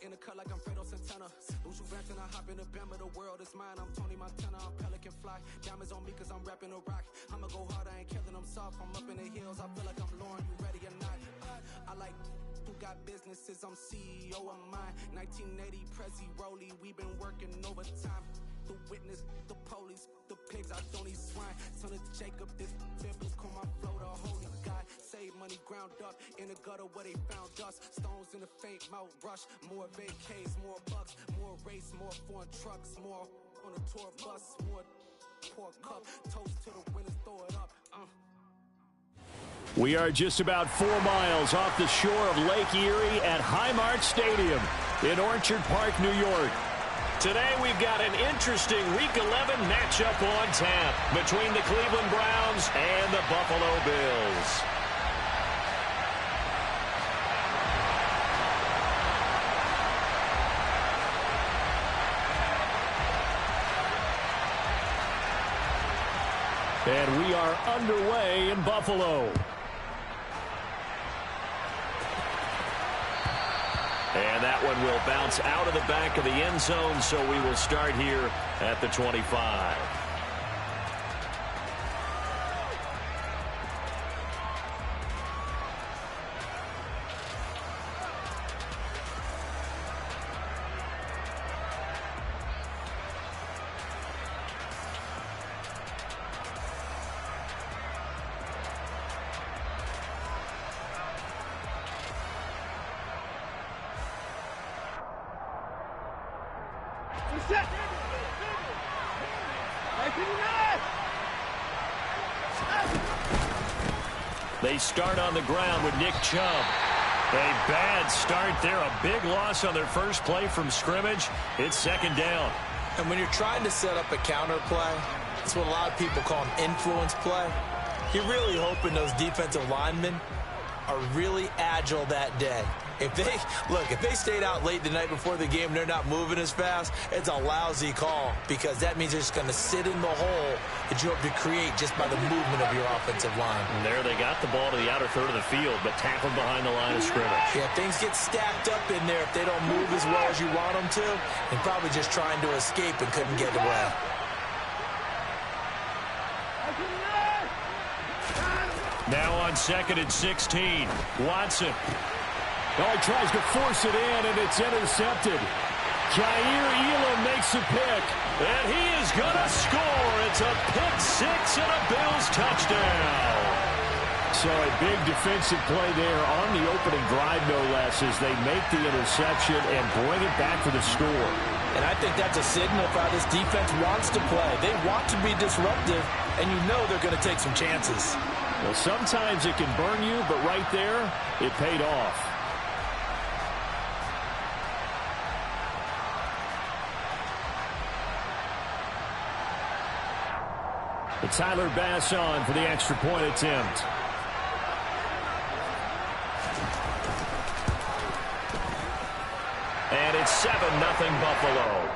In the cut like I'm Fredo Santana. Lose you Vance and I hop in the Bama. The world is mine. I'm Tony Montana. I'm Pelican Fly. Diamonds on me cause I'm rapping a rock. I'ma go hard. I ain't killing them soft. I'm up in the hills. I feel like I'm Lauren. You ready or not? I like who got businesses. I'm CEO of mine. 1980 Prezi Rolly. We been working overtime. The witness, the police, the pigs. I don't eat swine. Son of Jacob, this biblical. My flow, the holy God. Save money ground up in the gutter where they found dust. Stones in the faint mouth rush. More vacays, more bucks, more race, more foreign trucks, more on a tour bus, more pour cup. Toast to the winners, throw it up. We are just about 4 miles off the shore of Lake Erie at Highmark Stadium in Orchard Park, New York. Today we've got an interesting Week 11 matchup on tap between the Cleveland Browns and the Buffalo Bills. And we are underway in Buffalo. And that one will bounce out of the back of the end zone, so we will start here at the 25. They start on the ground with Nick Chubb. A bad start there. A big loss on their first play from scrimmage. It's second down. And when you're trying to set up a counter play, it's what a lot of people call an influence play. You're really hoping those defensive linemen are really agile that day. If they stayed out late the night before the game and they're not moving as fast, it's a lousy call because that means they're just going to sit in the hole that you hope to create just by the movement of your offensive line. And there they got the ball to the outer third of the field, but tackled behind the line of scrimmage. Yeah, things get stacked up in there if they don't move as well as you want them to, and probably just trying to escape and couldn't get away. Now on 2nd and 16, Watson. Oh, he tries to force it in, and it's intercepted. Jair Elam makes a pick, and he is going to score. It's a pick six and a Bills touchdown. So a big defensive play there on the opening drive, no less, as they make the interception and bring it back for the score. And I think that's a signal of how this defense wants to play. They want to be disruptive, and you know they're going to take some chances. Well, sometimes it can burn you, but right there, it paid off. Tyler Bass on for the extra point attempt. And it's 7-0 Buffalo.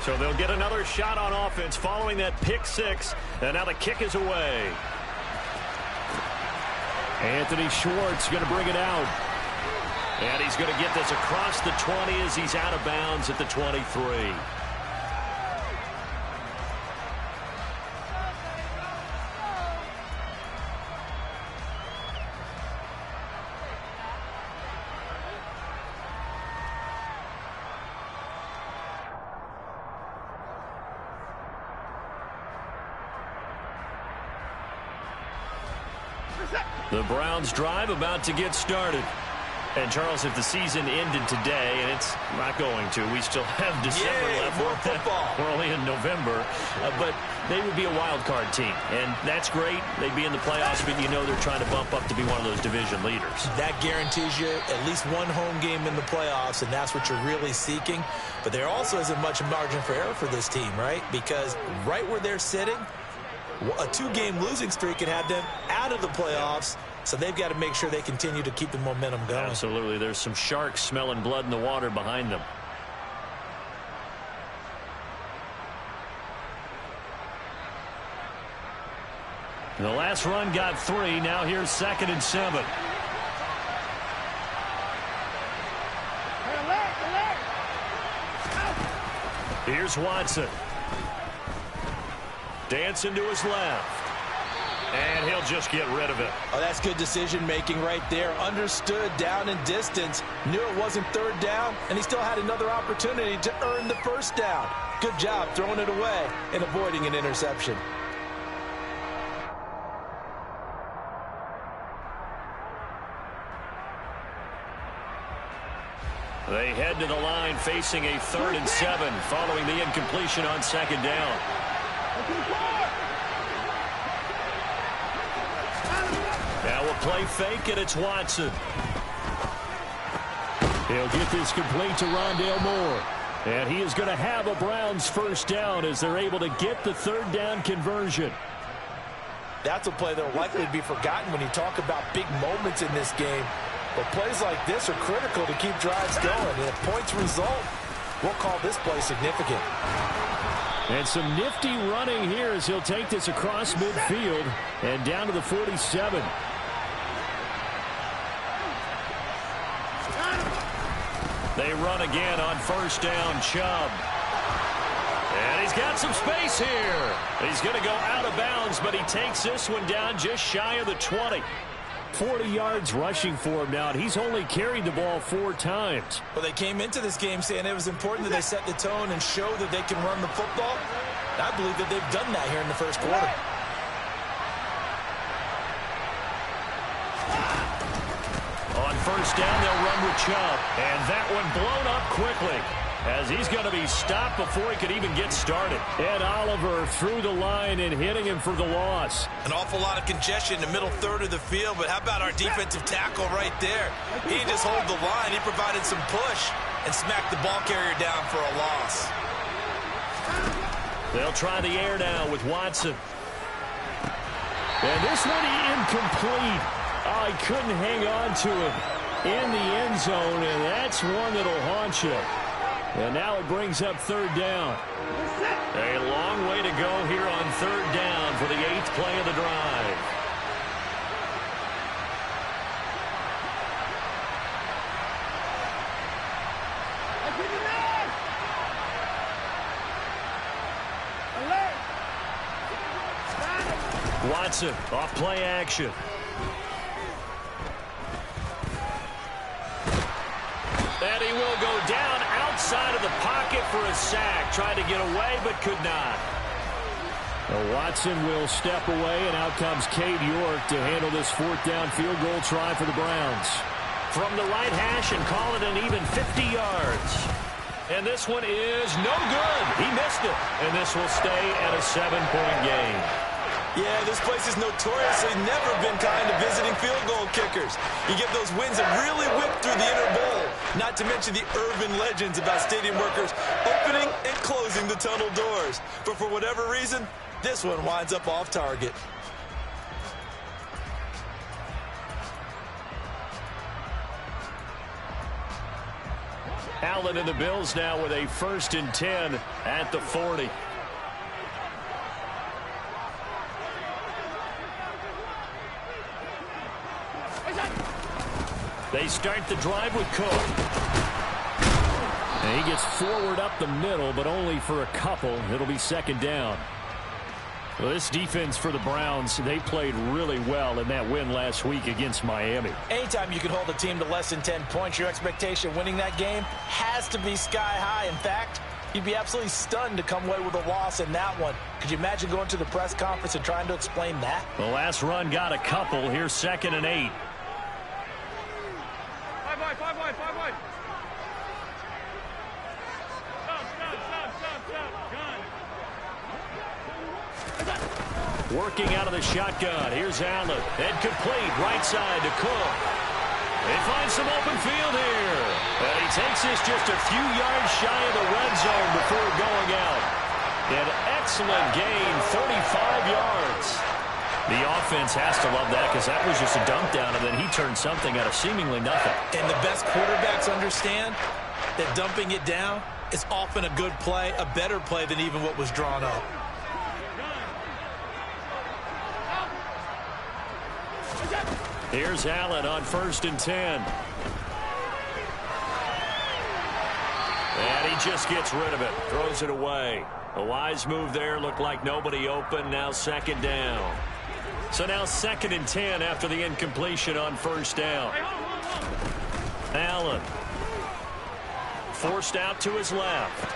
So they'll get another shot on offense following that pick six. And now the kick is away. Anthony Schwartz going to bring it out. And he's going to get this across the 20 as he's out of bounds at the 23. The Browns drive about to get started. And, Charles, if the season ended today, and it's not going to, we still have December left. More football. We're only in November. But they would be a wild card team. And that's great. They'd be in the playoffs, but you know they're trying to bump up to be one of those division leaders. That guarantees you at least one home game in the playoffs, and that's what you're really seeking. But there also isn't much margin for error for this team, right? Because right where they're sitting, a two-game losing streak could have them out of the playoffs. So they've got to make sure they continue to keep the momentum going. Absolutely. There's some sharks smelling blood in the water behind them. The last run got 3. Now here's 2nd and 7. Here's Watson. Dancing to his left. And he'll just get rid of it. Oh, that's good decision-making right there. Understood down and distance. Knew it wasn't 3rd down, and he still had another opportunity to earn the 1st down. Good job throwing it away and avoiding an interception. They head to the line facing a 3rd and 7 following the incompletion on 2nd down. Now we'll play fake, and it's Watson. He'll get this complete to Rondale Moore. And he is going to have a Browns 1st down as they're able to get the 3rd down conversion. That's a play that will likely be forgotten when you talk about big moments in this game. But plays like this are critical to keep drives going. And if points result, we'll call this play significant. And some nifty running here as he'll take this across midfield and down to the 47. They run again on 1st down, Chubb. And he's got some space here. He's going to go out of bounds, but he takes this one down just shy of the 20. 40 yards rushing for him now, and he's only carried the ball 4 times. Well, they came into this game saying it was important that they set the tone and show that they can run the football. And I believe that they've done that here in the 1st quarter. On 1st down, they'll run with Chubb. And that one blown up quickly as he's going to be stopped before he could even get started. Ed Oliver through the line and hitting him for the loss. An awful lot of congestion in the middle 3rd of the field, but how about our defensive tackle right there? He didn't just hold the line. He provided some push and smacked the ball carrier down for a loss. They'll try the air now with Watson. And this one incomplete. Oh, he couldn't hang on to it in the end zone, and that's one that'll haunt you. And now it brings up 3rd down. A long way to go here on 3rd down for the 8th play of the drive. Watson off play action. And he will go down outside of the pocket for a sack. Tried to get away, but could not. Watson will step away, and out comes Cade York to handle this 4th down field goal try for the Browns. From the right hash and call it an even 50 yards. And this one is no good. He missed it. And this will stay at a 7-point game. Yeah, this place has notoriously never been kind to visiting field goal kickers. You get those wins that really whip through the inner bowl, not to mention the urban legends about stadium workers opening and closing the tunnel doors. But for whatever reason, this one winds up off target. Allen and the Bills now with a 1st and 10 at the 40. They start the drive with Cook. And he gets forward up the middle, but only for a couple. It'll be 2nd down. Well, this defense for the Browns, they played really well in that win last week against Miami. Anytime you can hold a team to less than 10 points, your expectation winning that game has to be sky high. In fact, you'd be absolutely stunned to come away with a loss in that one. Could you imagine going to the press conference and trying to explain that? The last run got a couple. Here's 2nd and 8. Five wide. Working out of the shotgun. Here's Allen. And complete. Right side to Cook. They find some open field here. And he takes this just a few yards shy of the red zone before going out. An excellent gain, 35 yards. The offense has to love that because that was just a dump down, and then he turned something out of seemingly nothing. And the best quarterbacks understand that dumping it down is often a good play, a better play than even what was drawn up. Here's Allen on 1st and 10. And he just gets rid of it. Throws it away. A wise move there. Looked like nobody open. Now 2nd down. So now 2nd and 10 after the incompletion on 1st down. Allen. Forced out to his left.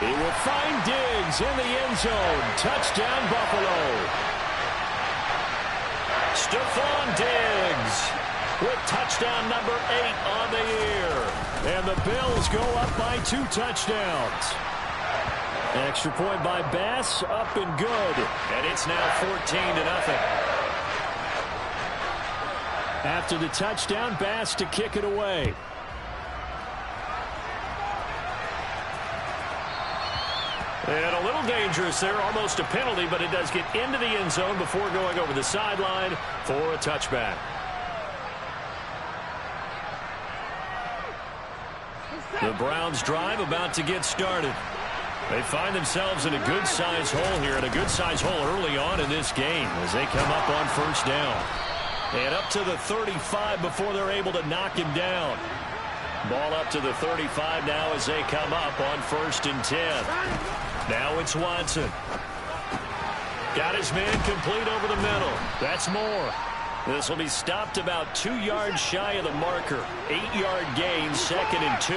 He will find Diggs in the end zone. Touchdown, Buffalo. Stephon Diggs with touchdown number 8 on the year. And the Bills go up by 2 touchdowns. Extra point by Bass, up and good. And it's now 14-0. After the touchdown, Bass to kick it away. And a little dangerous there, almost a penalty, but it does get into the end zone before going over the sideline for a touchback. The Browns' drive about to get started. They find themselves in a good-sized hole here, and a good-sized hole early on in this game as they come up on 1st down. And up to the 35 before they're able to knock him down. Ball up to the 35 now as they come up on 1st and 10. Now it's Watson. Got his man complete over the middle. That's Moore. This will be stopped about 2 yards shy of the marker. 8-yard gain, 2nd and 2.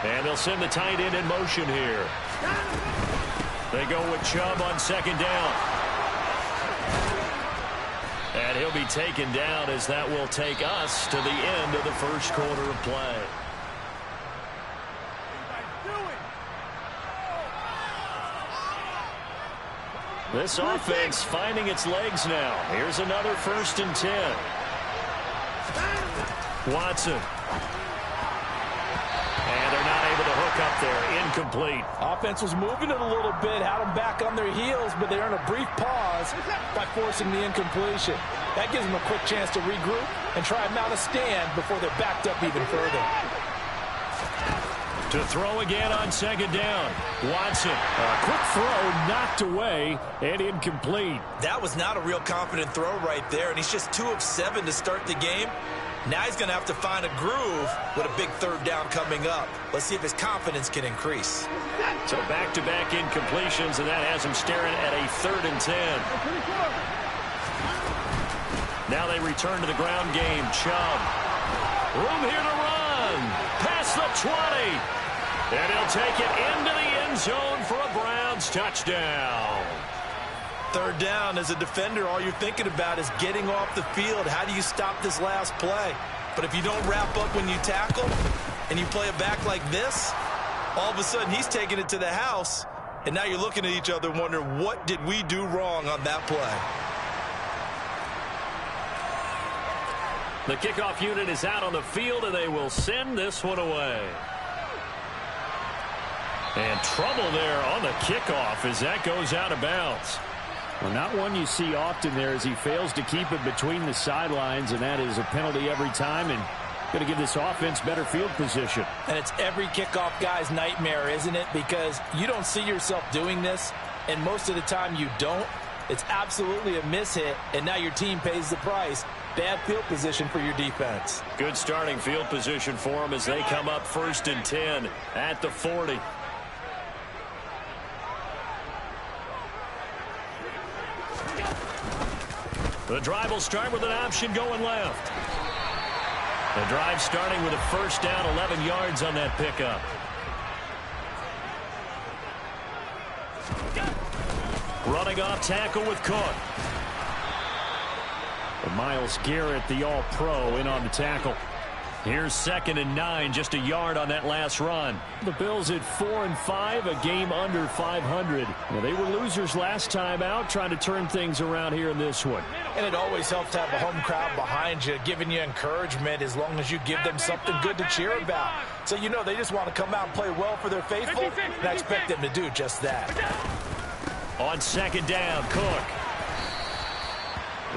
And they'll send the tight end in motion here. They go with Chubb on 2nd down. And he'll be taken down as that will take us to the end of the 1st quarter of play. This offense finding its legs now. Here's another 1st and 10. Watson. And they're not able to hook up there. Incomplete. Offense was moving it a little bit, had them back on their heels, but they earn a brief pause by forcing the incompletion. That gives them a quick chance to regroup and try and mount a stand before they're backed up even further. To throw again on 2nd down. Watson. A quick throw knocked away and incomplete. That was not a real confident throw right there, and he's just 2 of 7 to start the game. Now he's going to have to find a groove with a big 3rd down coming up. Let's see if his confidence can increase. So back-to-back incompletions, and that has him staring at a 3rd and 10. Now they return to the ground game. Chubb. Room here to run. Past the 20. And he'll take it into the end zone for a Browns touchdown. 3rd down, as a defender, all you're thinking about is getting off the field. How do you stop this last play? But if you don't wrap up when you tackle and you play it back like this, all of a sudden he's taking it to the house, and now you're looking at each other and wondering, what did we do wrong on that play? The kickoff unit is out on the field, and they will send this one away. And trouble there on the kickoff as that goes out of bounds. Well, not one you see often there as he fails to keep it between the sidelines, and that is a penalty every time, and going to give this offense better field position. And it's every kickoff guy's nightmare, isn't it? Because you don't see yourself doing this, and most of the time you don't. It's absolutely a mishit, and now your team pays the price. Bad field position for your defense. Good starting field position for them as they come up 1st and 10 at the 40. The drive will start with an option going left. The drive starting with a 1st down, 11 yards on that pickup. Running off tackle with Cook. Myles Garrett, the all-pro, in on the tackle. Here's 2nd and 9, just a yard on that last run. The Bills at 4-5, a game under 500. Well, they were losers last time out, trying to turn things around here in this one. And it always helps to have a home crowd behind you, giving you encouragement as long as you give them something good to cheer about. So you know they just want to come out and play well for their faithful, and I expect them to do just that. On 2nd down, Cook.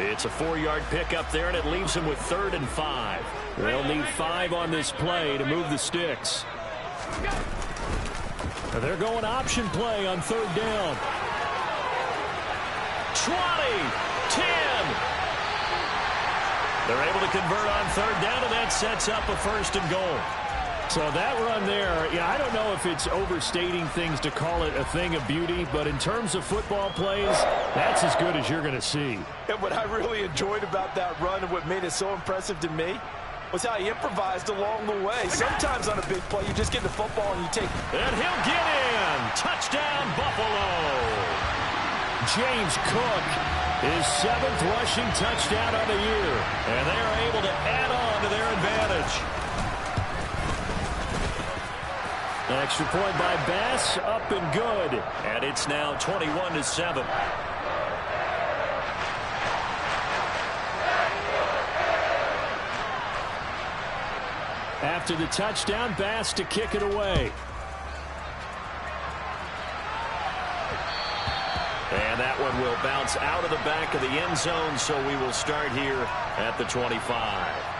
It's a 4-yard pickup there, and it leaves him with 3rd and 5. They'll need 5 on this play to move the sticks. They're going option play on 3rd down. 20, 10. They're able to convert on third down, and that sets up a first and goal. So that run there, yeah, I don't know if it's overstating things to call it a thing of beauty, but in terms of football plays, that's as good as you're going to see. And what I really enjoyed about that run and what made it so impressive to me was how he improvised along the way. Sometimes on a big play, you just get the football and you take... And he'll get in. Touchdown, Buffalo. James Cook, his 7th rushing touchdown of the year. And they are able to add on to their advantage. Extra point by Bass, up and good. And it's now 21-7. After the touchdown, Bass to kick it away. And that one will bounce out of the back of the end zone, so we will start here at the 25.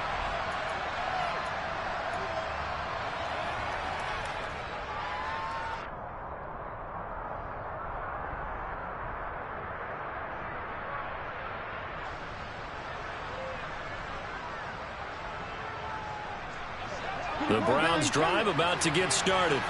The Browns drive about to get started.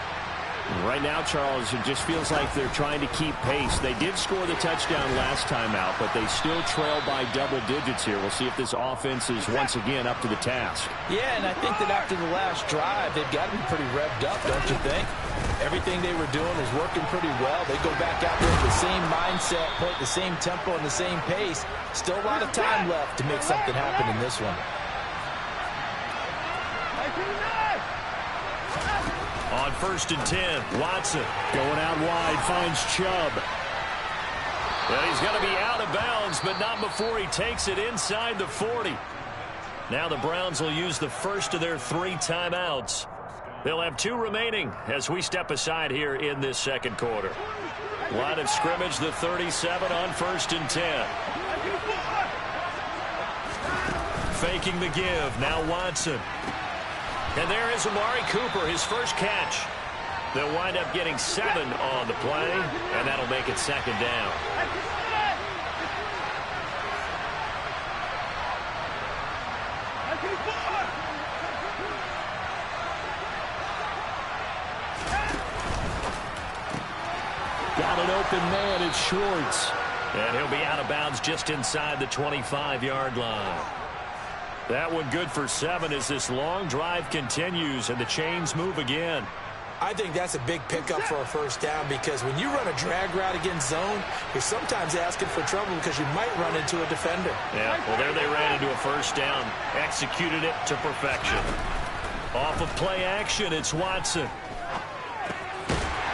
Right now, Charles, it just feels like they're trying to keep pace. They did score the touchdown last time out, but they still trail by double digits here. We'll see if this offense is once again up to the task. Yeah, and I think that after the last drive, they've got to be pretty revved up, don't you think? Everything they were doing was working pretty well. They go back out there with the same mindset, put the same tempo and the same pace. Still a lot of time left to make something happen in this one. On 1st and 10, Watson going out wide, finds Chubb. Well, he's going to be out of bounds, but not before he takes it inside the 40. Now the Browns will use the first of their 3 timeouts. They'll have 2 remaining as we step aside here in this second quarter. Line of scrimmage, the 37 on 1st and 10. Faking the give, now Watson. And there is Amari Cooper, his first catch. They'll wind up getting 7 on the play, and that'll make it 2nd down. Got an open man, it's Schwartz. And he'll be out of bounds just inside the 25-yard line. That one good for 7 as this long drive continues and the chains move again. I think that's a big pickup for a first down because when you run a drag route against zone, you're sometimes asking for trouble because you might run into a defender. Yeah, well, there they ran into a first down, executed it to perfection. Off of play action, it's Watson.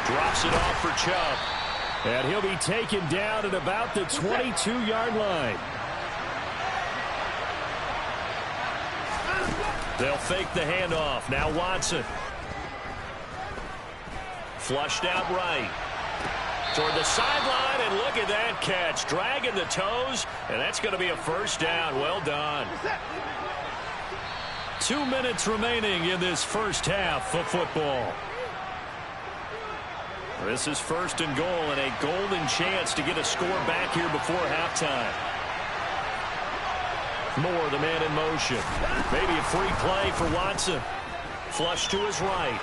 Drops it off for Chubb. And he'll be taken down at about the 22-yard line. They'll fake the handoff. Now Watson. Flushed out right. Toward the sideline, and look at that catch. Dragging the toes, and that's going to be a first down. Well done. 2 minutes remaining in this first half of football. This is 1st and goal and a golden chance to get a score back here before halftime. Moore, the man in motion. Maybe a free play for Watson. Flush to his right.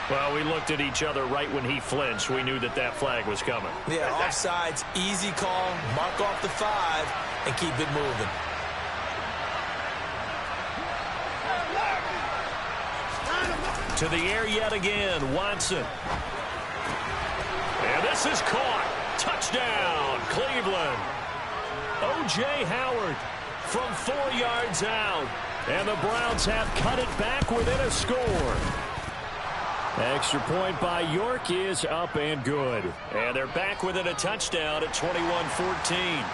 Well, we looked at each other right when he flinched. We knew that that flag was coming. Yeah, offsides, easy call, mark off the 5, and keep it moving. To the air yet again, Watson. And this is caught. Touchdown, Cleveland. O.J. Howard from 4 yards out. And the Browns have cut it back within a score. Extra point by York is up and good. And they're back within a touchdown at 21-14.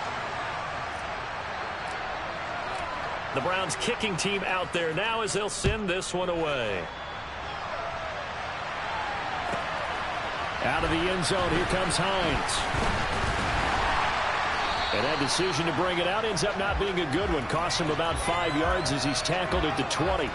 The Browns kicking team out there now as they'll send this one away. Out of the end zone, here comes Hines. And that decision to bring it out ends up not being a good one. Costs him about 5 yards as he's tackled at the 20.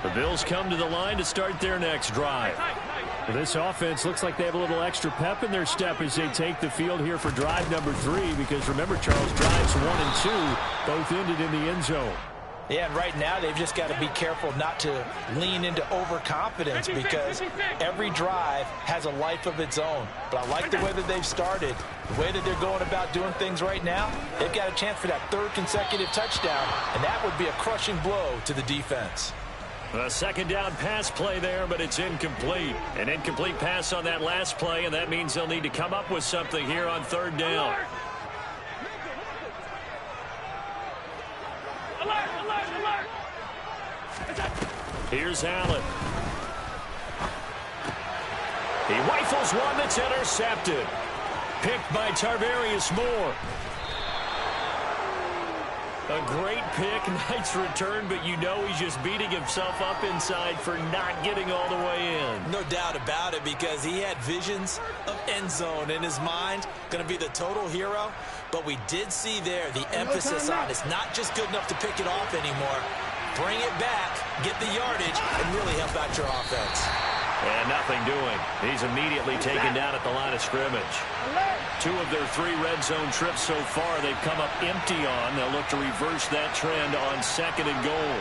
The Bills come to the line to start their next drive. This offense looks like they have a little extra pep in their step as they take the field here for drive number 3, because remember, Charles, drives 1 and 2 both ended in the end zone. Yeah, and right now they've just got to be careful not to lean into overconfidence, because every drive has a life of its own. But I like the way that they've started, the way that they're going about doing things right now. They've got a chance for that 3rd consecutive touchdown, and that would be a crushing blow to the defense. A second down pass play there, but it's incomplete. An incomplete pass on that last play, and that means they'll need to come up with something here on 3rd down. Alert, alert, alert. Here's Allen. He rifles one that's intercepted. Picked by Tarvarius Moore. A great pick, nice return, but you know he's just beating himself up inside for not getting all the way in. No doubt about it, because he had visions of end zone in his mind. Going to be the total hero. But we did see there the emphasis on it's not just good enough to pick it off anymore. Bring it back, get the yardage, and really help out your offense. And nothing doing. He's immediately taken down at the line of scrimmage. 2 of their 3 red zone trips so far they've come up empty on. They'll look to reverse that trend on 2nd and goal.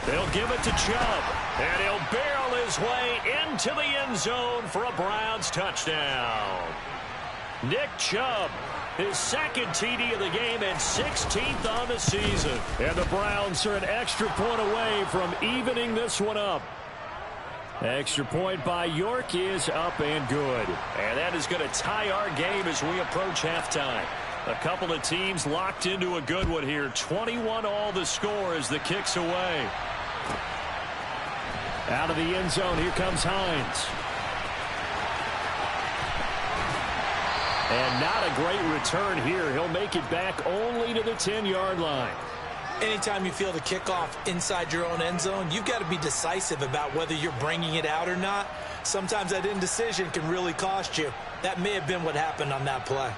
They'll give it to Chubb, and he'll barrel his way into the end zone for a Browns touchdown. Nick Chubb, his 2nd TD of the game and 16th on the season. And the Browns are an extra point away from evening this one up. Extra point by York is up and good. And that is going to tie our game as we approach halftime. A couple of teams locked into a good one here. 21 all the score as the kick's away. Out of the end zone, here comes Hines. And not a great return here. He'll make it back only to the 10-yard line. Anytime you feel the kickoff inside your own end zone, you've got to be decisive about whether you're bringing it out or not. Sometimes that indecision can really cost you. That may have been what happened on that play.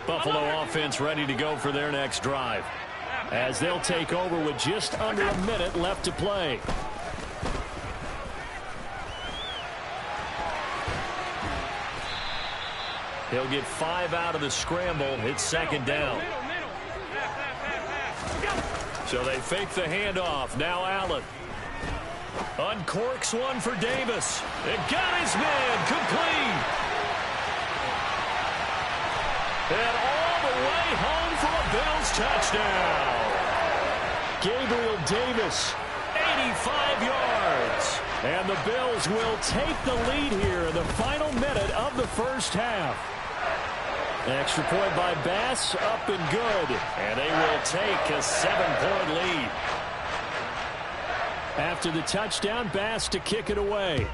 Buffalo offense ready to go for their next drive, as they'll take over with just under a minute left to play. He'll get 5 out of the scramble. It's 2nd down. So they fake the handoff. Now Allen uncorks one for Davis. It got his man complete. And all the way home for a Bills touchdown. Gabriel Davis, 85 yards. And the Bills will take the lead here in the final minute of the first half. Extra point by Bass, up and good. And they will take a 7-point lead. After the touchdown, Bass to kick it away.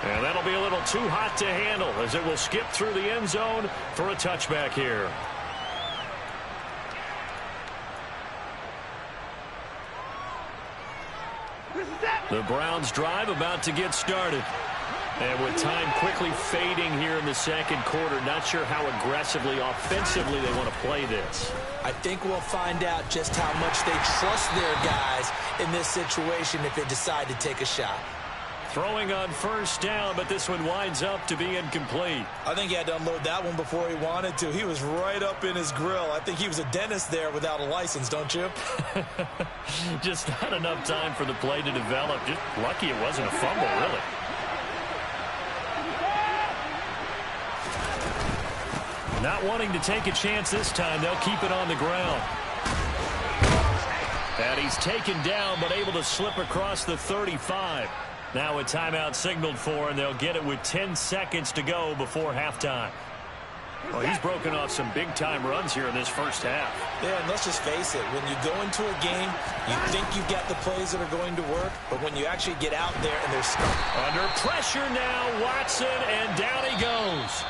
And that'll be a little too hot to handle as it will skip through the end zone for a touchback here. The Browns drive about to get started. And with time quickly fading here in the 2nd quarter, not sure how aggressively, offensively they want to play this. I think we'll find out just how much they trust their guys in this situation if they decide to take a shot. Throwing on 1st down, but this one winds up to be incomplete. I think he had to unload that one before he wanted to. He was right up in his grill. I think he was a dentist there without a license, don't you? Just not enough time for the play to develop. Just lucky it wasn't a fumble, really. Not wanting to take a chance this time, they'll keep it on the ground. And he's taken down, but able to slip across the 35. Now a timeout signaled for, and they'll get it with 10 seconds to go before halftime. Well, he's broken off some big-time runs here in this first half. Yeah, and let's just face it. When you go into a game, you think you've got the plays that are going to work, but when you actually get out there and they're stuck. Under pressure now, Watson, and down he goes.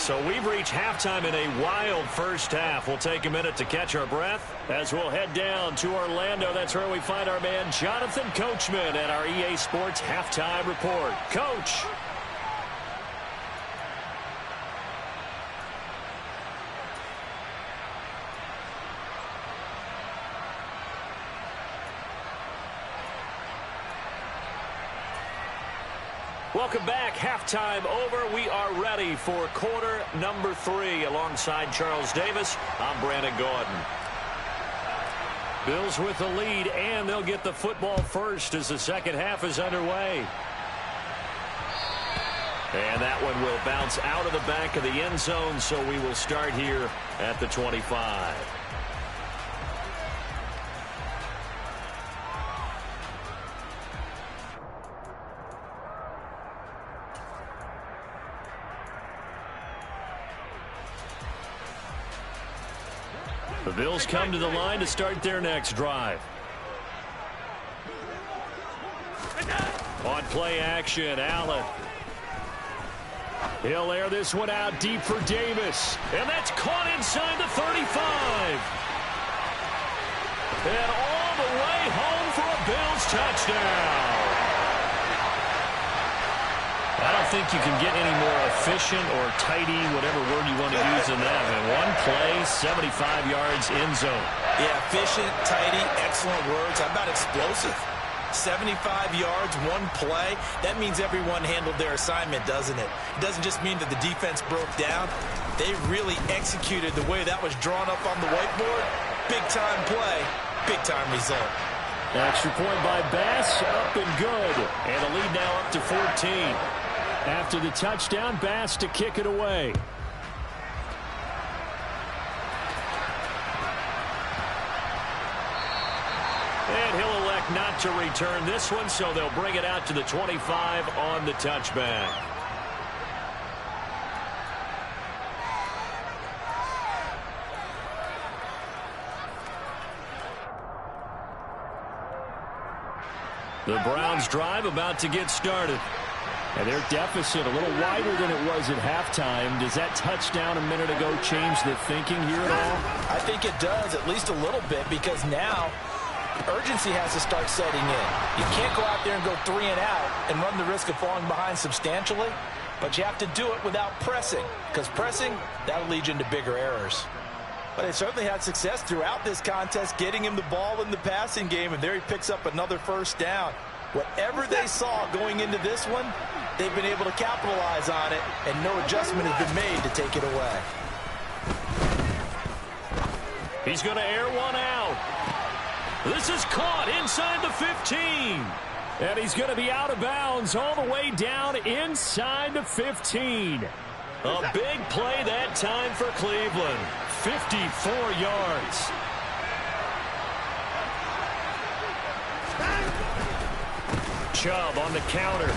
So we've reached halftime in a wild first half. We'll take a minute to catch our breath as we'll head down to Orlando. That's where we find our man Jonathan Coachman at our EA Sports Halftime Report. Coach. Welcome back. Halftime over. We are ready for quarter number 3. Alongside Charles Davis, I'm Brandon Gordon. Bills with the lead, and they'll get the football first as the second half is underway. And that one will bounce out of the back of the end zone, so we will start here at the 25. The Bills come to the line to start their next drive. On play action, Allen. He'll air this one out deep for Davis. And that's caught inside the 35. And all the way home for a Bills touchdown. I don't think you can get any more efficient or tidy, whatever word you want to use in that. In one play, 75 yards in zone. Yeah, efficient, tidy, excellent words. How about explosive? 75 yards, one play. That means everyone handled their assignment, doesn't it? It doesn't just mean that the defense broke down. They really executed the way that was drawn up on the whiteboard. Big-time play, big-time result. Extra point by Bass, up and good. And the lead now up to 14. After the touchdown, Bass to kick it away. And he'll elect not to return this one, so they'll bring it out to the 25 on the touchback. The Browns drive about to get started. And their deficit a little wider than it was at halftime. Does that touchdown a minute ago change the thinking here at all? I think it does, at least a little bit, because now urgency has to start setting in. You can't go out there and go 3 and out and run the risk of falling behind substantially, but you have to do it without pressing, because pressing, that'll lead you into bigger errors. But they certainly had success throughout this contest, getting him the ball in the passing game, and there he picks up another first down. Whatever they saw going into this one, they've been able to capitalize on it, and no adjustment has been made to take it away. He's going to air one out. This is caught inside the 15. And he's going to be out of bounds all the way down inside the 15. A big play that time for Cleveland. 54 yards. Chubb on the counter.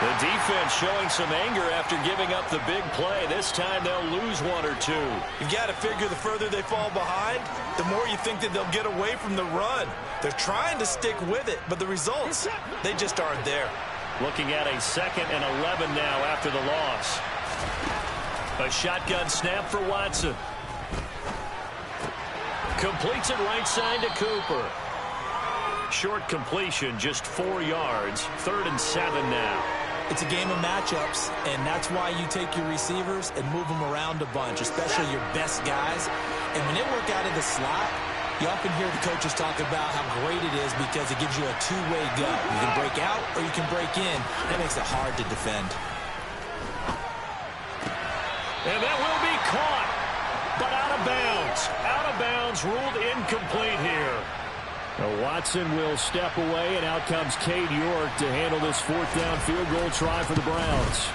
The defense showing some anger after giving up the big play. This time they'll lose 1 or 2. You've got to figure the further they fall behind, the more you think that they'll get away from the run. They're trying to stick with it, but the results, they just aren't there. Looking at a 2nd and 11 now after the loss. A shotgun snap for Watson. Completes it right side to Cooper. Short completion, just 4 yards. 3rd and 7 now. It's a game of matchups, and that's why you take your receivers and move them around a bunch, especially your best guys. And when they work out of the slot, you often hear the coaches talk about how great it is because it gives you a two-way go. You can break out or you can break in. That makes it hard to defend. And that will be caught, but out of bounds. Out of bounds, ruled incomplete here. Watson will step away, and out comes Cade York to handle this 4th down field goal try for the Browns.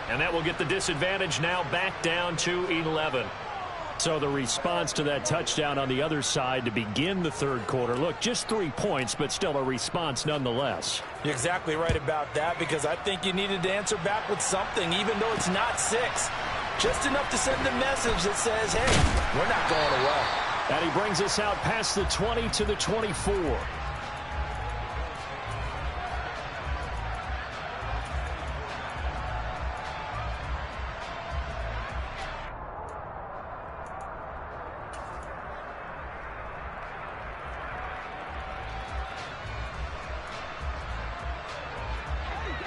And that will get the disadvantage now back down to 11. So the response to that touchdown on the other side to begin the 3rd quarter. Look, just 3 points, but still a response nonetheless. You're exactly right about that, because I think you needed to answer back with something, even though it's not 6. Just enough to send a message that says, hey, we're not going away. And he brings us out past the 20 to the 24.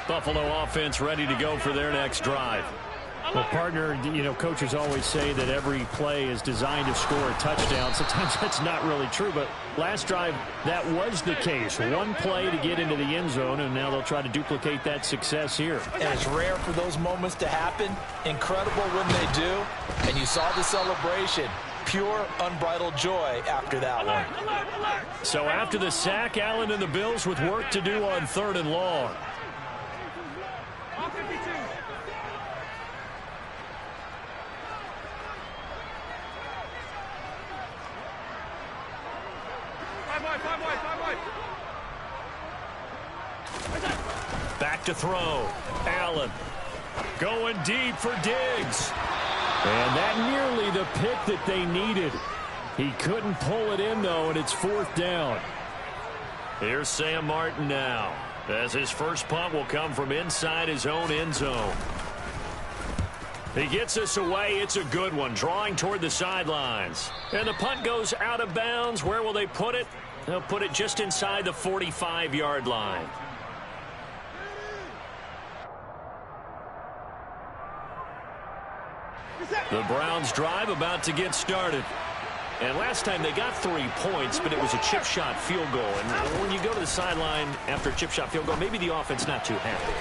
Buffalo offense ready to go for their next drive. Well, partner, coaches always say that every play is designed to score a touchdown. Sometimes that's not really true, but last drive, that was the case. One play to get into the end zone, and now they'll try to duplicate that success here. And it's rare for those moments to happen. Incredible when they do. And you saw the celebration. Pure, unbridled joy after that one. So after the sack, Allen and the Bills with work to do on 3rd and long. Back to throw. Allen going deep for Diggs. And that nearly the pick that they needed. He couldn't pull it in, though, and it's 4th down. Here's Sam Martin now, as his first punt will come from inside his own end zone. He gets this away. It's a good one, drawing toward the sidelines. And the punt goes out of bounds. Where will they put it? They'll put it just inside the 45-yard line. The Browns drive about to get started. And last time they got 3 points, but it was a chip shot field goal. And when you go to the sideline after a chip shot field goal, maybe the offense not too happy.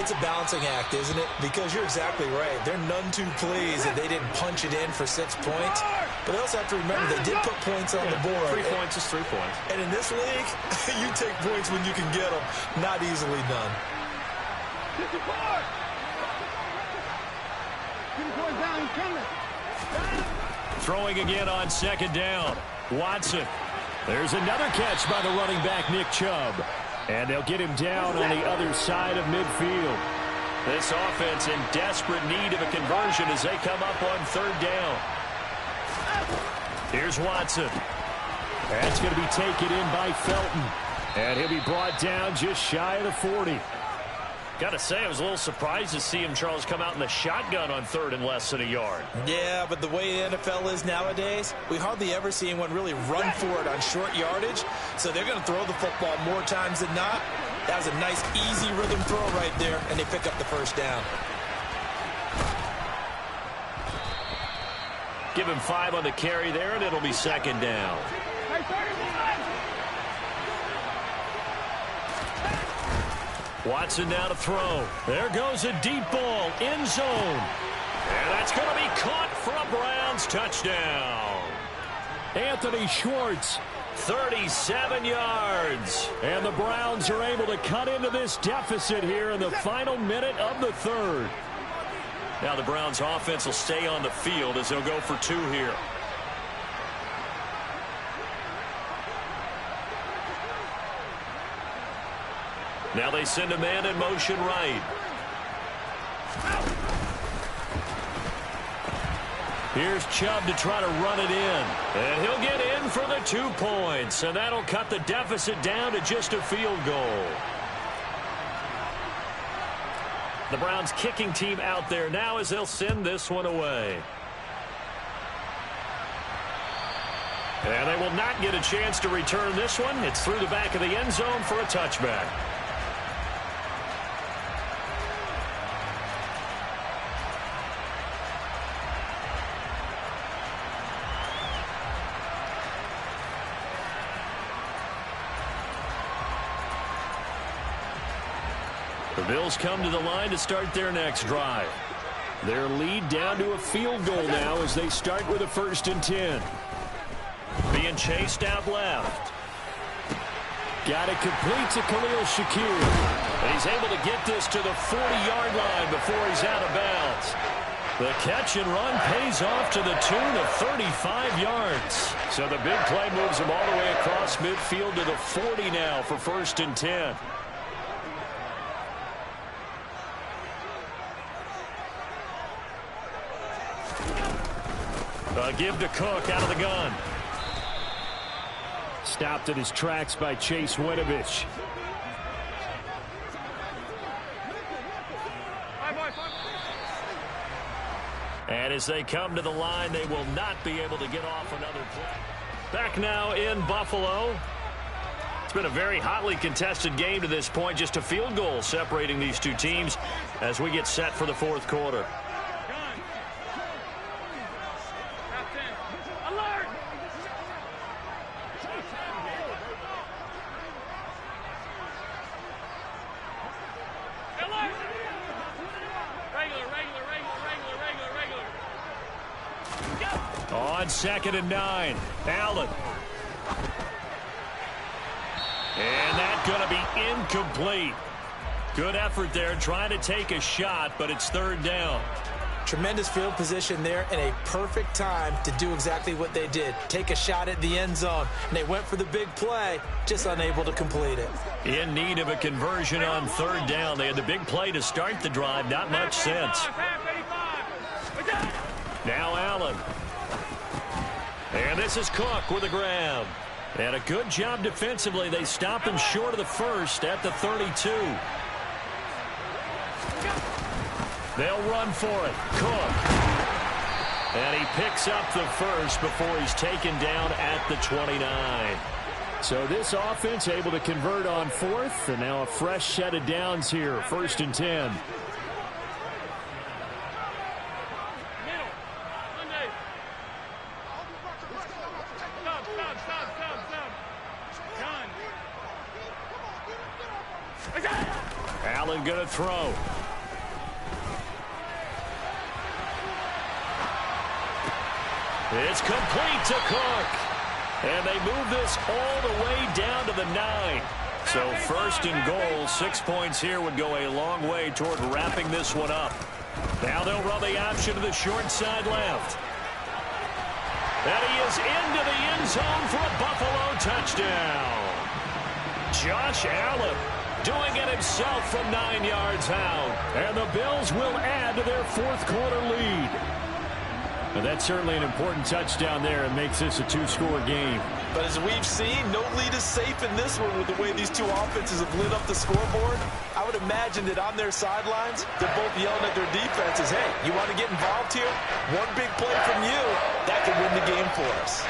It's a balancing act, isn't it? Because you're exactly right. They're none too pleased that they didn't punch it in for 6 points. But they also have to remember they did put points on the board. 3 points is 3 points. And in this league, you take points when you can get them. Not easily done. Throwing again on 2nd down. Watson. There's another catch by the running back, Nick Chubb. And they'll get him down on the other side of midfield. This offense in desperate need of a conversion as they come up on 3rd down. Here's Watson. That's going to be taken in by Felton. And he'll be brought down just shy of the 40. Got to say, I was a little surprised to see him, Charles, come out in the shotgun on 3rd and less than a yard. Yeah, but the way the NFL is nowadays, we hardly ever see anyone really run for it on short yardage. So they're going to throw the football more times than not. That was a nice, easy rhythm throw right there, and they pick up the 1st down. Give him 5 on the carry there, and it'll be 2nd down. Watson now to throw. There goes a deep ball, end zone. And that's going to be caught for a Browns touchdown. Anthony Schwartz. 37 yards. And the Browns are able to cut into this deficit here in the final minute of the 3rd. Now the Browns offense will stay on the field as they'll go for 2 here. Now they send a man in motion right. Here's Chubb to try to run it in. And he'll get in for the 2 points. And that'll cut the deficit down to just a field goal. The Browns kicking team out there now as they'll send this one away. And they will not get a chance to return this one. It's through the back of the end zone for a touchback. The Bills come to the line to start their next drive. Their lead down to a field goal now as they start with a 1st and 10. Being chased out left. Got it complete to Khalil Shakir. And he's able to get this to the 40-yard line before he's out of bounds. The catch and run pays off to the tune of 35 yards. So the big play moves him all the way across midfield to the 40 now for 1st and 10. Give to Cook out of the gun. Stopped in his tracks by Chase Winovich. And as they come to the line, they will not be able to get off another play. Back now in Buffalo. It's been a very hotly contested game to this point. Just a field goal separating these two teams as we get set for the fourth quarter. On 2nd and 9, Allen. And that's going to be incomplete. Good effort there trying to take a shot, but it's 3rd down. Tremendous field position there and a perfect time to do exactly what they did. Take a shot at the end zone. And they went for the big play, just unable to complete it. In need of a conversion on 3rd down. They had the big play to start the drive. Not much sense. Now Allen. And this is Cook with a grab. And a good job defensively. They stop him short of the first at the 32. They'll run for it. Cook. And he picks up the first before he's taken down at the 29. So this offense able to convert on 4th, and now a fresh set of downs here. 1st and 10. Allen going to throw. It's complete to Cook. And they move this all the way down to the 9. So 1st and goal, 6 points here would go a long way toward wrapping this one up. Now they'll run the option to the short side left. And he is into the end zone for a Buffalo touchdown. Josh Allen doing it himself from 9 yards out. And the Bills will add to their 4th quarter lead. And that's certainly an important touchdown there and makes this a 2-score game. But as we've seen, no lead is safe in this one with the way these two offenses have lit up the scoreboard. I would imagine that on their sidelines, they're both yelling at their defenses, hey, you want to get involved here? One big play from you, that could win the game for us.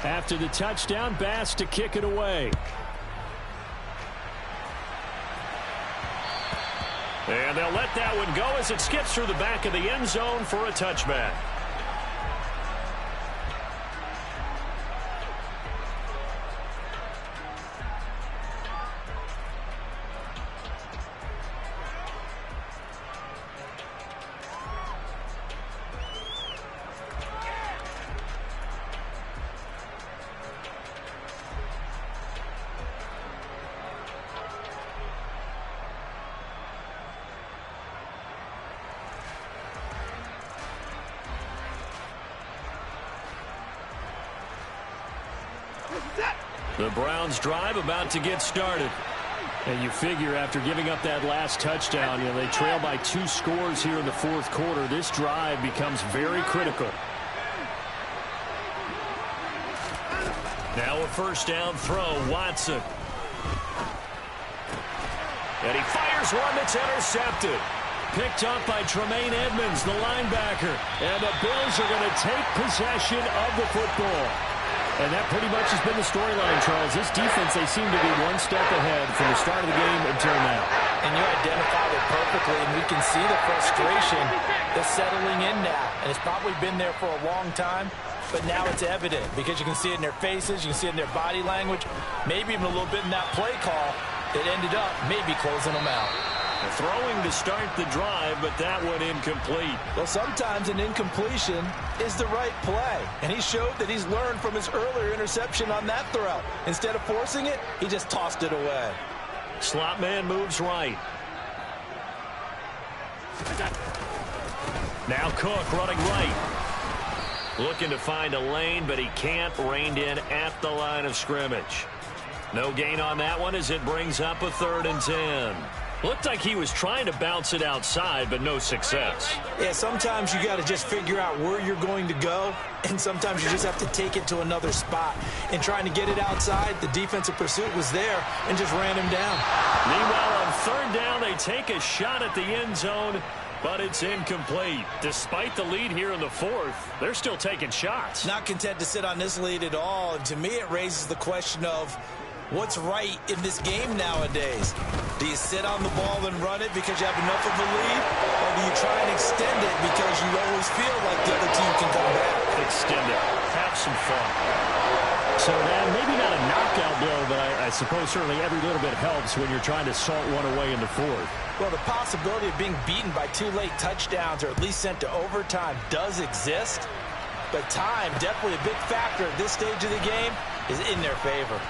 After the touchdown, Bass to kick it away. And they'll let that one go as it skips through the back of the end zone for a touchback. The Browns drive about to get started. And you figure after giving up that last touchdown, they trail by 2 scores here in the 4th quarter. This drive becomes very critical. Now a 1st down throw, Watson. And he fires one that's intercepted. Picked up by Tremaine Edmonds, the linebacker. And the Bills are going to take possession of the football. And that pretty much has been the storyline, Charles. This defense, they seem to be one step ahead from the start of the game until now. And you identified it perfectly, and we can see the frustration that's settling in now. And it's probably been there for a long time, but now it's evident because you can see it in their faces, you can see it in their body language, maybe even a little bit in that play call that ended up maybe closing them out. Throwing to start the drive, but that one incomplete. Well, sometimes an incompletion is the right play. And he showed that he's learned from his earlier interception on that throw. Instead of forcing it, he just tossed it away. Slot man moves right. Now Cook running right. Looking to find a lane, but he can't. Reined in at the line of scrimmage. No gain on that one as it brings up a 3rd and 10. Looked like he was trying to bounce it outside, but no success. Yeah, sometimes you got to just figure out where you're going to go, and sometimes you just have to take it to another spot. And trying to get it outside, the defensive pursuit was there and just ran him down. Meanwhile, on third down, they take a shot at the end zone, but it's incomplete. Despite the lead here in the fourth, they're still taking shots. Not content to sit on this lead at all. And to me, it raises the question of what's right in this game nowadays. Do you sit on the ball and run it because you have enough of a lead? Or do you try and extend it because you always feel like the other team can come back? Extend it. Have some fun. So then, maybe not a knockout blow, but I suppose certainly every little bit helps when you're trying to salt one away in the fourth. Well, the possibility of being beaten by 2 late touchdowns or at least sent to overtime does exist. But time, definitely a big factor at this stage of the game, is in their favor.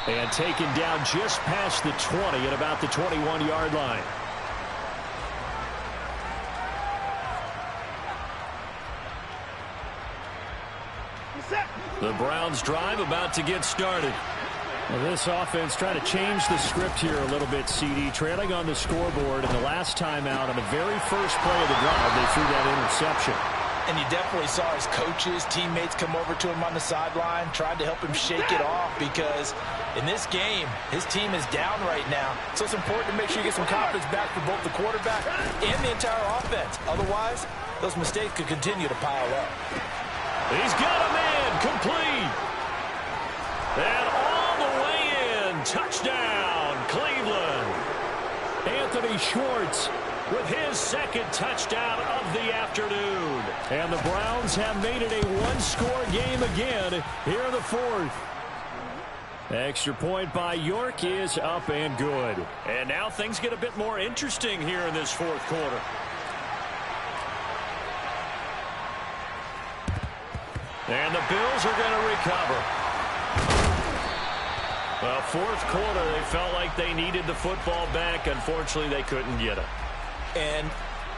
And taken down just past the 20 at about the 21-yard line. The Browns drive about to get started. Well, this offense trying to change the script here a little bit, CD. Trailing on the scoreboard, and the last time out on the very first play of the drive, they threw that interception. And you definitely saw his coaches, teammates come over to him on the sideline, tried to help him shake it off because in this game, his team is down right now. So it's important to make sure you get some confidence back for both the quarterback and the entire offense. Otherwise, those mistakes could continue to pile up. He's got a man complete. And all the way in. Touchdown, Cleveland. Anthony Schwartz with his second touchdown of the afternoon. And the Browns have made it a one-score game again here in the fourth. Extra point by York is up and good. And now things get a bit more interesting here in this fourth quarter. And the Bills are going to recover. Well, fourth quarter, they felt like they needed the football back. Unfortunately, they couldn't get it. And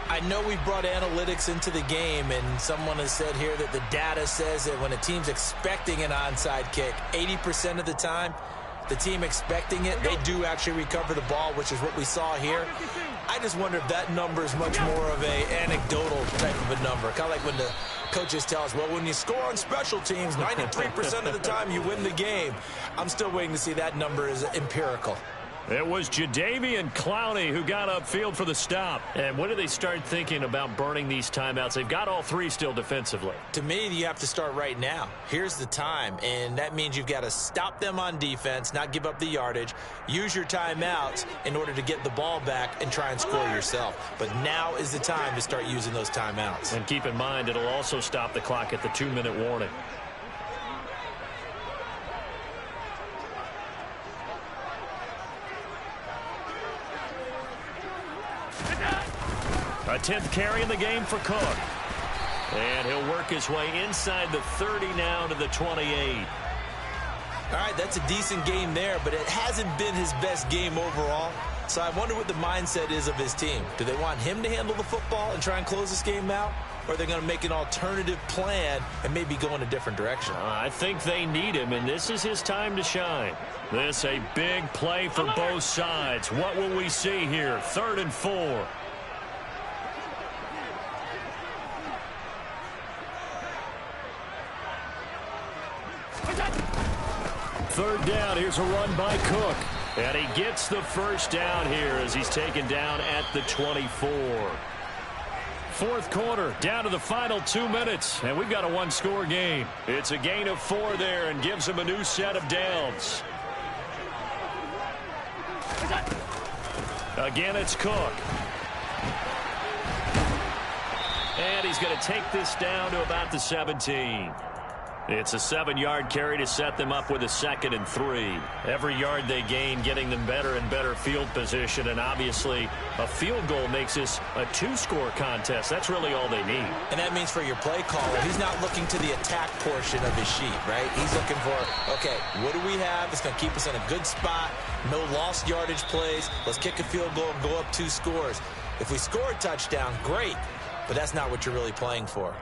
I know we brought analytics into the game, and someone has said here that the data says that when a team's expecting an onside kick, 80% of the time, the team expecting it, they do actually recover the ball, which is what we saw here. I just wonder if that number is much more of a anecdotal type of a number. Kind of like when the coaches tell us, well, when you score on special teams, 93% of the time you win the game. I'm still waiting to see that number is empirical. It was Jadeveon Clowney who got upfield for the stop. And when do they start thinking about burning these timeouts? They've got all three still defensively. To me, you have to start right now. Here's the time, and that means you've got to stop them on defense, not give up the yardage, use your timeouts in order to get the ball back and try and score yourself. But now is the time to start using those timeouts. And keep in mind, it'll also stop the clock at the 2-minute warning. A 10th carry in the game for Cook. And he'll work his way inside the 30 now to the 28. All right, that's a decent game there, but it hasn't been his best game overall. So I wonder what the mindset is of his team. Do they want him to handle the football and try and close this game out? Or are they going to make an alternative plan and maybe go in a different direction? I think they need him, and this is his time to shine. This a big play for both sides. What will we see here? 3rd and 4. Third down, here's a run by Cook. And he gets the first down here as he's taken down at the 24. Fourth quarter, down to the final 2 minutes, and we've got a one-score game. It's a gain of 4 there and gives him a new set of downs. Again, it's Cook. And he's going to take this down to about the 17. It's a 7-yard carry to set them up with a 2nd and 3. Every yard they gain getting them better and better field position, and obviously a field goal makes this a 2-score contest. That's really all they need. And that means for your play caller, he's not looking to the attack portion of his sheet, right? He's looking for, okay, what do we have that's going to keep us in a good spot? No lost yardage plays. Let's kick a field goal and go up 2 scores. If we score a touchdown, great, but that's not what you're really playing for.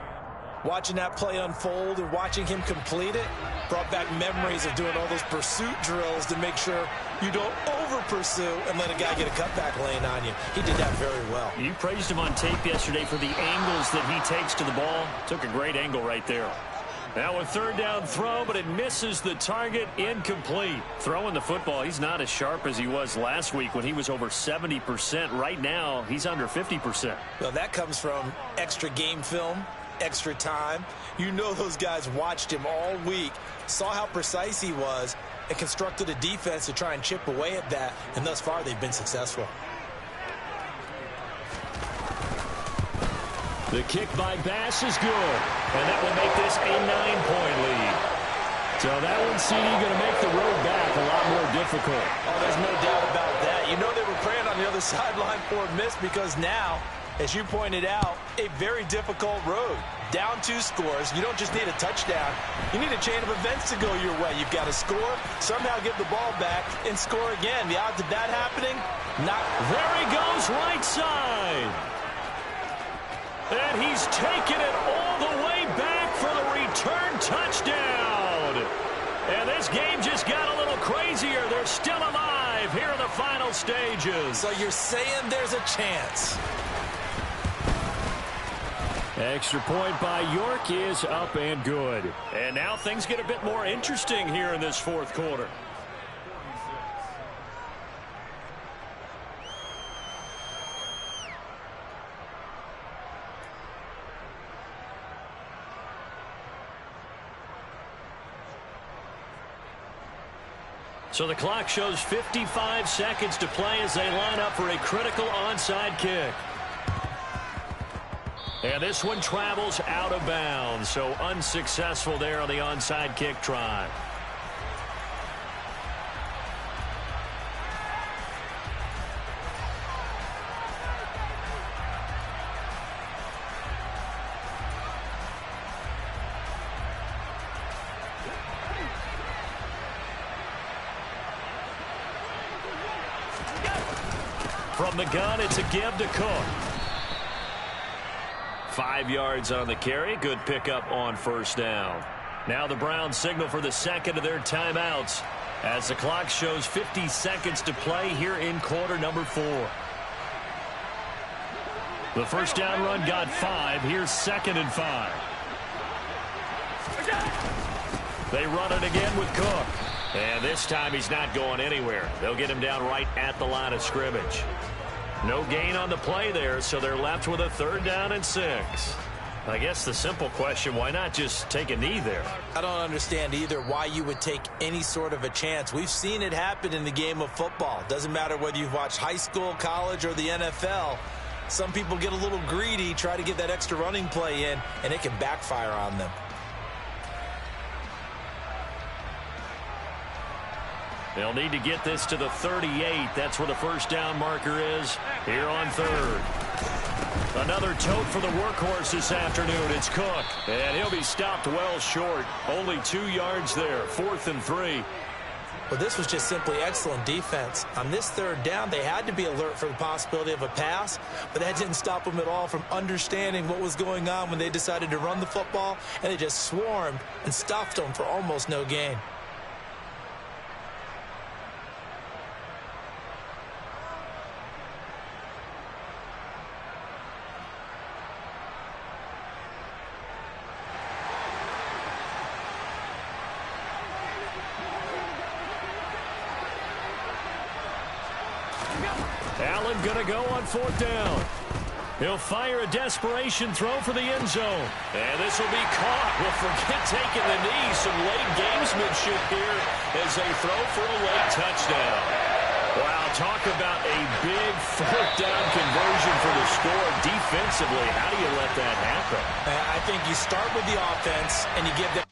watching that play unfold and watching him complete it brought back memories of doing all those pursuit drills to make sure you don't over-pursue and let a guy get a cutback lane on you. He did that very well. You praised him on tape yesterday for the angles that he takes to the ball. Took a great angle right there. Now a third down throw, but it misses the target. Incomplete. Throwing the football, he's not as sharp as he was last week when he was over 70%. Right now, he's under 50%. Well, that comes from extra game film, extra time. You know those guys watched him all week, saw how precise he was, and constructed a defense to try and chip away at that, and thus far they've been successful. The kick by Bass is good, and that will make this a 9-point lead. So that one, CD, going to make the road back a lot more difficult. Oh, there's no doubt about that. You know they were praying on the other sideline for a miss because now, as you pointed out, a very difficult road. Down 2 scores. You don't just need a touchdown. You need a chain of events to go your way. You've got to score, somehow get the ball back, and score again. The odds of that happening, not. There he goes, right side. And he's taken it all the way back for the return touchdown. And this game just got a little crazier. They're still alive here in the final stages. So you're saying there's a chance. Extra point by York is up and good. And now things get a bit more interesting here in this fourth quarter. So the clock shows 55 seconds to play as they line up for a critical onside kick. And this one travels out of bounds, so unsuccessful there on the onside kick try. From the gun, it's a give to Cook. 5 yards on the carry. Good pickup on first down. Now the Browns signal for the second of their timeouts as the clock shows 50 seconds to play here in quarter number 4. The first down run got 5. Here's 2nd and 5. They run it again with Cook. And this time he's not going anywhere. They'll get him down right at the line of scrimmage. No gain on the play there, so they're left with a 3rd down and 6. I guess the simple question, why not just take a knee there? I don't understand either why you would take any sort of a chance. We've seen it happen in the game of football. Doesn't matter whether you've watched high school, college, or the NFL. Some people get a little greedy, try to get that extra running play in, and it can backfire on them. They'll need to get this to the 38. That's where the first down marker is here on 3rd. Another tote for the workhorse this afternoon. It's Cook, and he'll be stopped well short. Only 2 yards there, 4th and 3. Well, this was just simply excellent defense. On this 3rd down, they had to be alert for the possibility of a pass, but that didn't stop them at all from understanding what was going on when they decided to run the football, and they just swarmed and stuffed them for almost no gain. Allen going to go on 4th down. He'll fire a desperation throw for the end zone. And this will be caught. Well, forget taking the knee. Some late gamesmanship here as they throw for a late touchdown. Wow, talk about a big 4th down conversion for the score. Defensively, how do you let that happen? I think you start with the offense and you give them